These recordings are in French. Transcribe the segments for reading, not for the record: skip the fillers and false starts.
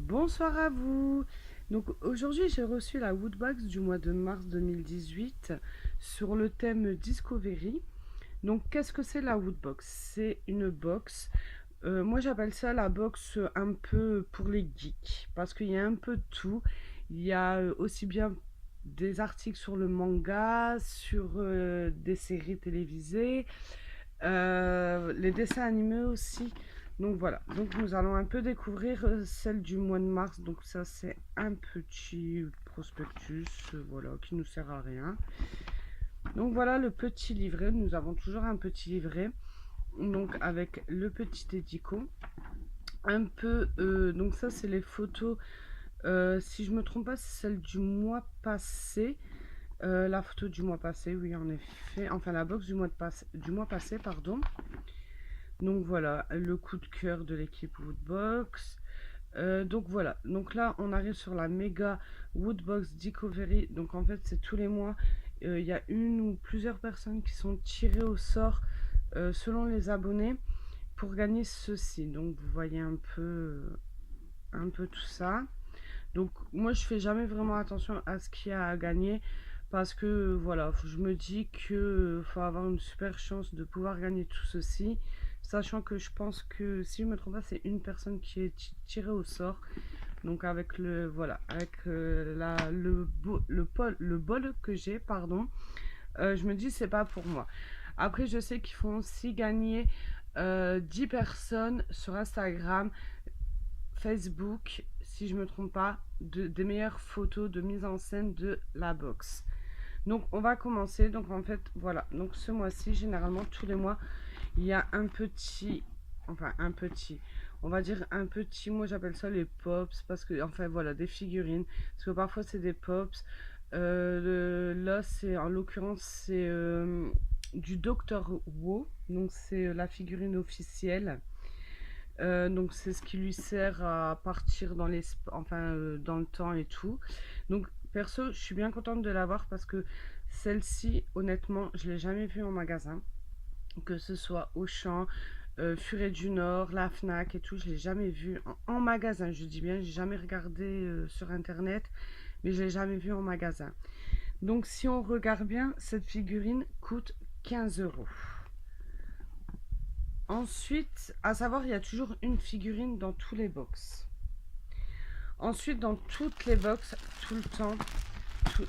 Bonsoir à vous. Donc aujourd'hui j'ai reçu la Woodbox du mois de mars 2018 sur le thème Discovery. Donc qu'est-ce que c'est la Woodbox? C'est une box, moi j'appelle ça la box un peu pour les geeks parce qu'il y a un peu de tout. Il y a aussi bien des articles sur le manga, sur des séries télévisées, les dessins animés aussi. Donc voilà, donc nous allons un peu découvrir celle du mois de mars. Donc ça c'est un petit prospectus, voilà, qui nous sert à rien. Donc voilà le petit livret, nous avons toujours un petit livret. Donc avec le petit édico. Un peu, donc ça c'est les photos, si je me trompe pas c'est celle du mois passé. La photo du mois passé, oui en effet, enfin la box du mois passé, pardon. Donc voilà, le coup de cœur de l'équipe Woodbox. Donc voilà, donc là on arrive sur la méga Woodbox Discovery. Donc en fait c'est tous les mois, il y a une ou plusieurs personnes qui sont tirées au sort selon les abonnés pour gagner ceci. Donc vous voyez un peu tout ça. Donc moi je fais jamais vraiment attention à ce qu'il y a à gagner parce que voilà, je me dis que faut avoir une super chance de pouvoir gagner tout ceci, sachant que je pense que si je me trompe pas, c'est une personne qui est tirée au sort. Donc avec le voilà, avec le bol que j'ai, pardon, je me dis c'est pas pour moi. Après je sais qu'ils font aussi gagner 10 personnes sur Instagram, Facebook, si je me trompe pas, des meilleures photos de mise en scène de la box. Donc on va commencer. Donc en fait voilà. Donc ce mois-ci, généralement tous les mois, il y a un petit, enfin un petit, on va dire un petit. Moi j'appelle ça les pops parce que enfin voilà des figurines. Parce que parfois c'est des pops. Là c'est en l'occurrence c'est du Docteur Who. Donc c'est la figurine officielle. Donc c'est ce qui lui sert à partir dans dans le temps et tout. Donc perso, je suis bien contente de l'avoir parce que celle-ci, honnêtement, je l'ai jamais vue en magasin. Que ce soit Auchan, Furet du Nord, la Fnac et tout, je l'ai jamais vue en magasin. Je dis bien, j'ai jamais regardé sur internet, mais je l'ai jamais vue en magasin. Donc si on regarde bien, cette figurine coûte 15 €. Ensuite, à savoir, il y a toujours une figurine dans tous les box. Ensuite, dans toutes les box, tout le temps,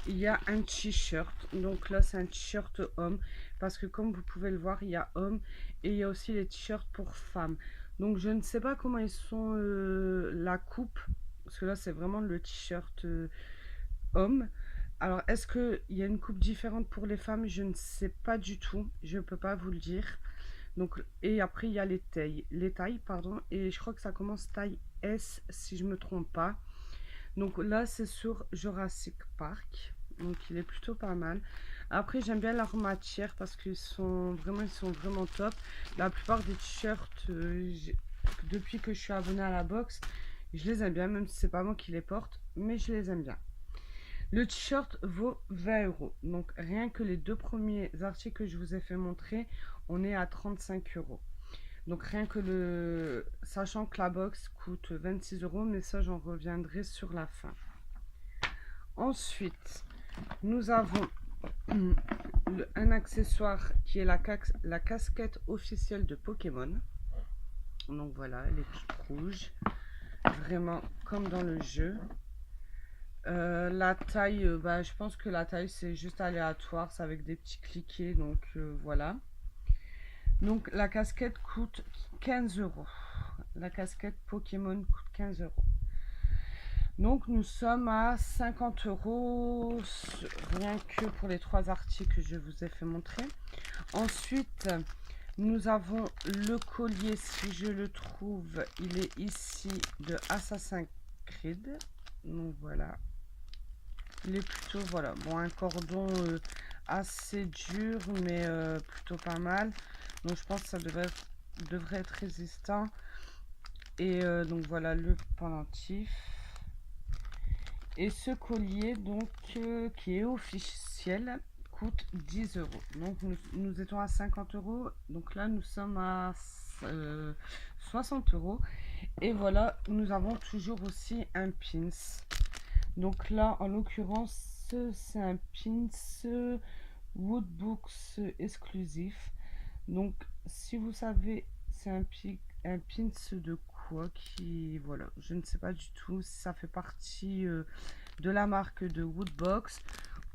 il y a un t-shirt. Donc là, c'est un t-shirt homme. Parce que comme vous pouvez le voir, il y a homme et il y a aussi les t-shirts pour femmes. Donc je ne sais pas comment ils sont la coupe. Parce que là, c'est vraiment le t-shirt homme. Alors, est-ce qu'il y a une coupe différente pour les femmes? Je ne sais pas du tout. Je ne peux pas vous le dire. Donc, et après, il y a les tailles, pardon, et je crois que ça commence taille S, si je me trompe pas. Donc là, c'est sur Jurassic Park, donc il est plutôt pas mal. Après, j'aime bien leur matière parce ils sont vraiment top. La plupart des t-shirts, depuis que je suis abonnée à la box, je les aime bien, même si c'est pas moi qui les porte, mais je les aime bien. Le t-shirt vaut 20 €. Donc rien que les deux premiers articles que je vous ai fait montrer, on est à 35 €. Donc rien que sachant que la box coûte 26 €, mais ça j'en reviendrai sur la fin. Ensuite, nous avons un accessoire qui est la casquette officielle de Pokémon. Donc voilà, elle est toute rouge, vraiment comme dans le jeu. La taille, je pense que la taille c'est juste aléatoire, c'est avec des petits cliquets, donc voilà. Donc la casquette coûte 15 €. La casquette Pokémon coûte 15 €. Donc nous sommes à 50 € rien que pour les trois articles que je vous ai fait montrer. Ensuite, nous avons le collier, si je le trouve, il est ici de Assassin's Creed. Donc voilà. Il est plutôt, voilà, bon, un cordon assez dur, mais plutôt pas mal. Donc je pense que ça devrait être résistant. Et donc voilà le pendentif. Et ce collier, donc, qui est officiel, coûte 10 €. Donc nous étions à 50 €. Donc là, nous sommes à 60 €. Et voilà, nous avons toujours aussi un pins. Donc là, en l'occurrence, c'est un pins Woodbooks exclusif. Donc, si vous savez, c'est un pins de quoi qui... Voilà, je ne sais pas du tout si ça fait partie de la marque de Woodbox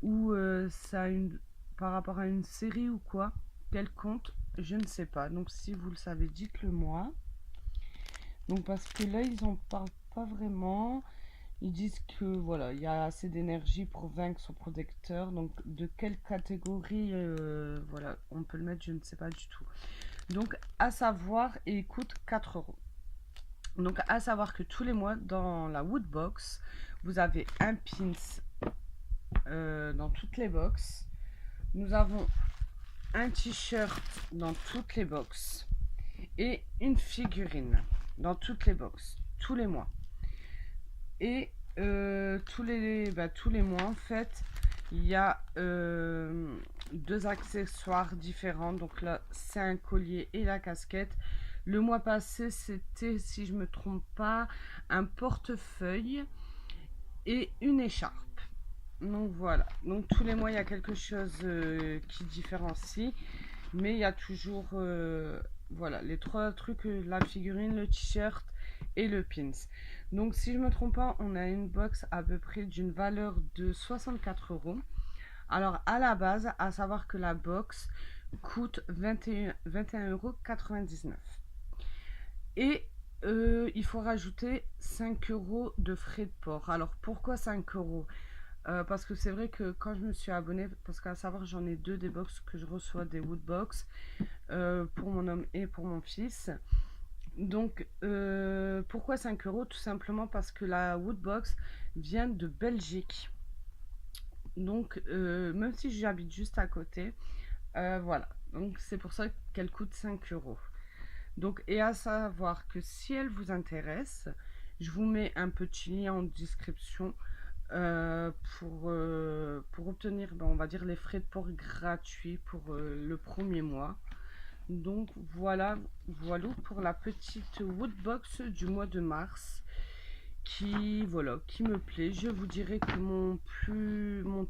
ou ça a une... par rapport à une série ou quoi. Quel compte, je ne sais pas. Donc, si vous le savez, dites-le moi. Donc, parce que là, ils en parlent pas vraiment. Ils disent que voilà, il y a assez d'énergie pour vaincre son protecteur. Donc, de quelle catégorie, voilà, on peut le mettre, je ne sais pas du tout. Donc, à savoir, et il coûte 4 euros. Donc, à savoir que tous les mois, dans la Woodbox, vous avez un pins dans toutes les box. Nous avons un t-shirt dans toutes les box et une figurine dans toutes les box, tous les mois. Et tous les mois, en fait, il y a deux accessoires différents. Donc là, c'est un collier et la casquette. Le mois passé, c'était, si je me trompe pas, un portefeuille et une écharpe. Donc voilà. Donc tous les mois, il y a quelque chose qui différencie. Mais il y a toujours voilà, les trois trucs, la figurine, le t-shirt et le pins. Donc si je me trompe pas, on a une box à peu près d'une valeur de 64 euros. Alors à la base, à savoir que la box coûte 21,99 €. Et il faut rajouter 5 euros de frais de port. Alors pourquoi 5 euros? Parce que c'est vrai que quand je me suis abonnée, parce qu'à savoir j'en ai deux des box que je reçois, des Woodbox, pour mon homme et pour mon fils. Donc pourquoi 5 euros? Tout simplement parce que la Woodbox vient de Belgique. Donc même si j'habite juste à côté, voilà. Donc c'est pour ça qu'elle coûte 5 euros. Donc, et à savoir que si elle vous intéresse, je vous mets un petit lien en description pour obtenir, ben, on va dire, les frais de port gratuits pour le premier mois. Donc voilà, voilà pour la petite Woodbox du mois de mars qui, voilà, qui me plaît. Je vous dirais que mon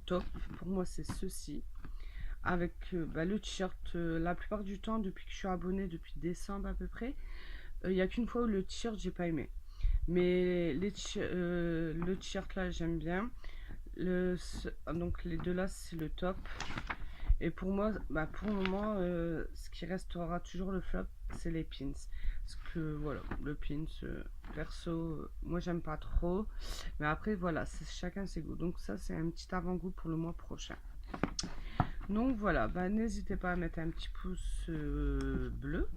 top pour moi c'est ceci avec le t-shirt. La plupart du temps, depuis que je suis abonnée, depuis décembre à peu près, il n'y a qu'une fois où le t-shirt j'ai pas aimé. Mais le t-shirt là j'aime bien. Donc les deux là c'est le top. Et pour moi, pour le moment, ce qui restera toujours le flop, c'est les pins. Parce que voilà, le pins, perso, moi j'aime pas trop. Mais après, voilà, c'est chacun ses goûts. Donc ça, c'est un petit avant-goût pour le mois prochain. Donc voilà, n'hésitez pas à mettre un petit pouce bleu.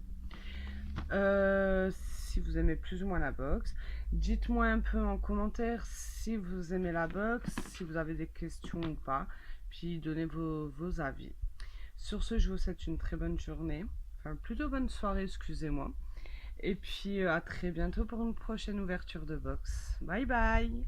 Si vous aimez plus ou moins la box. Dites-moi un peu en commentaire si vous aimez la box, si vous avez des questions ou pas. Puis donnez vos avis. Sur ce, je vous souhaite une très bonne journée. Enfin, plutôt bonne soirée, excusez-moi. Et puis à très bientôt pour une prochaine ouverture de box. Bye bye!